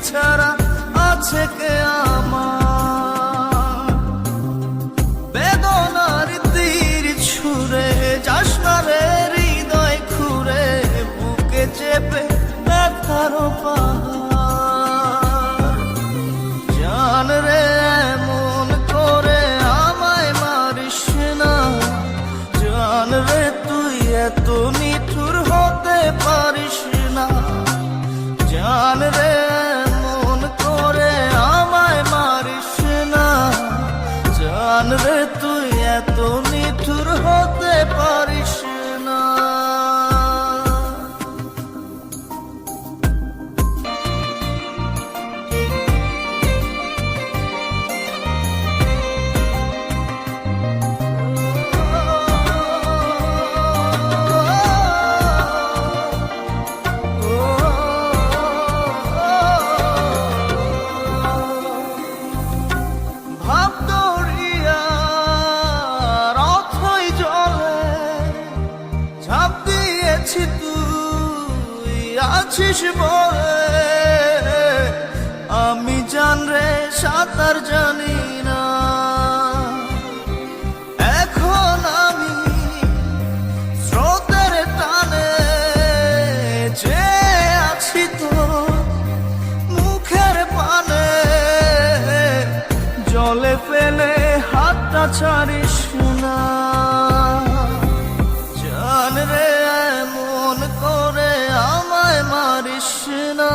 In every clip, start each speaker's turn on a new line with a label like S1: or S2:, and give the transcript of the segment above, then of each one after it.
S1: ছাড়া আছে কে আমার? বেদনার তীর ছুঁড়ে যাস না রে হৃদয় খুঁড়ে, বুকে চেপে ব্যথার পাহাড়। জান রে এমন করে আমায় মারিস না, জান রে তুই এত নিঠুর হতে পারিস না। জান রে এমন করে আমায় মারিস না, জান রে তুই এত নিঠুর হতে পারিস না। তুই আছিস বলে আমি জান রে সাঁতার জানি না। এখন আমি স্রোতের টানে যে আছি তো মুখের পানে, জলে ফেলে হাতটা ছাড়িস না। জান রে এমন করে আমায় মারিস না,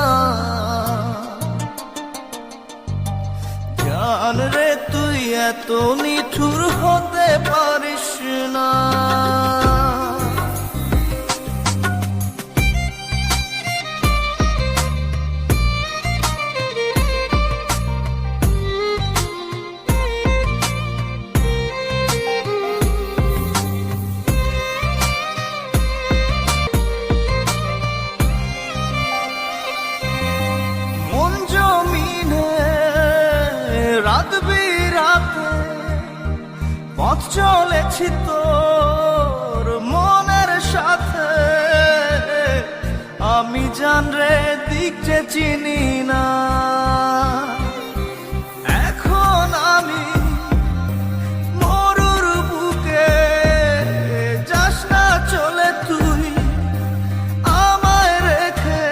S1: জান রে তুই এত নিঠুর হতে পারিস না। রাত বিরাতে পথ চলেছি তোর মনের সাথে, আমি জান রে দিক যে চিনি না। এখন আমি মরুর বুকে, যাস না চলে তুই আমায় রেখে,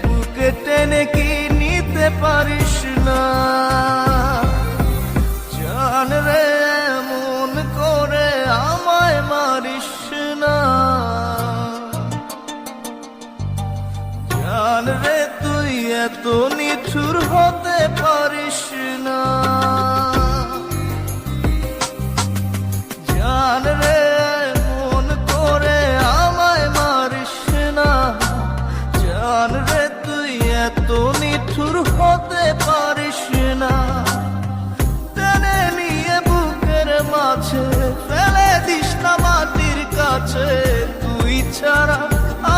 S1: বুকে টেনে কি নিতে পারিস না। জান রে এমন করে আমায় মারিস না, জান রে তুই এত নিঠুর হতে পারিস না। জান রে এমন করে আমায় মারিস না, জান রে তুই এত নিঠুর হতে পারিস না। টেনে নিয়ে বুকের মাঝে ফেলে দিস না মাটির কাছে, তুই ছাড়া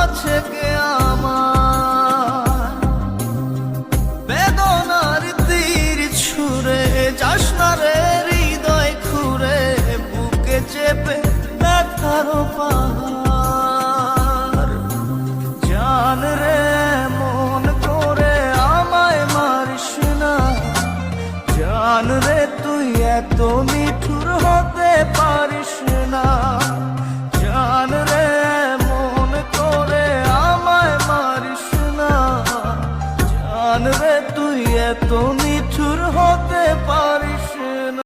S1: আছে কে আমার? বেদনার তীর ছুঁড়ে যাস না রে হৃদয় খুঁড়ে, বুকে চেপে ব্যথার পাহাড়। জান রে এমন করে আমায় মারিস না, জান রে তুই এত নিঠুর হতে পারিস না। জান রে এমন করে আমায় মারিস না, জান রে তুই এত নিঠুর হতে পারিস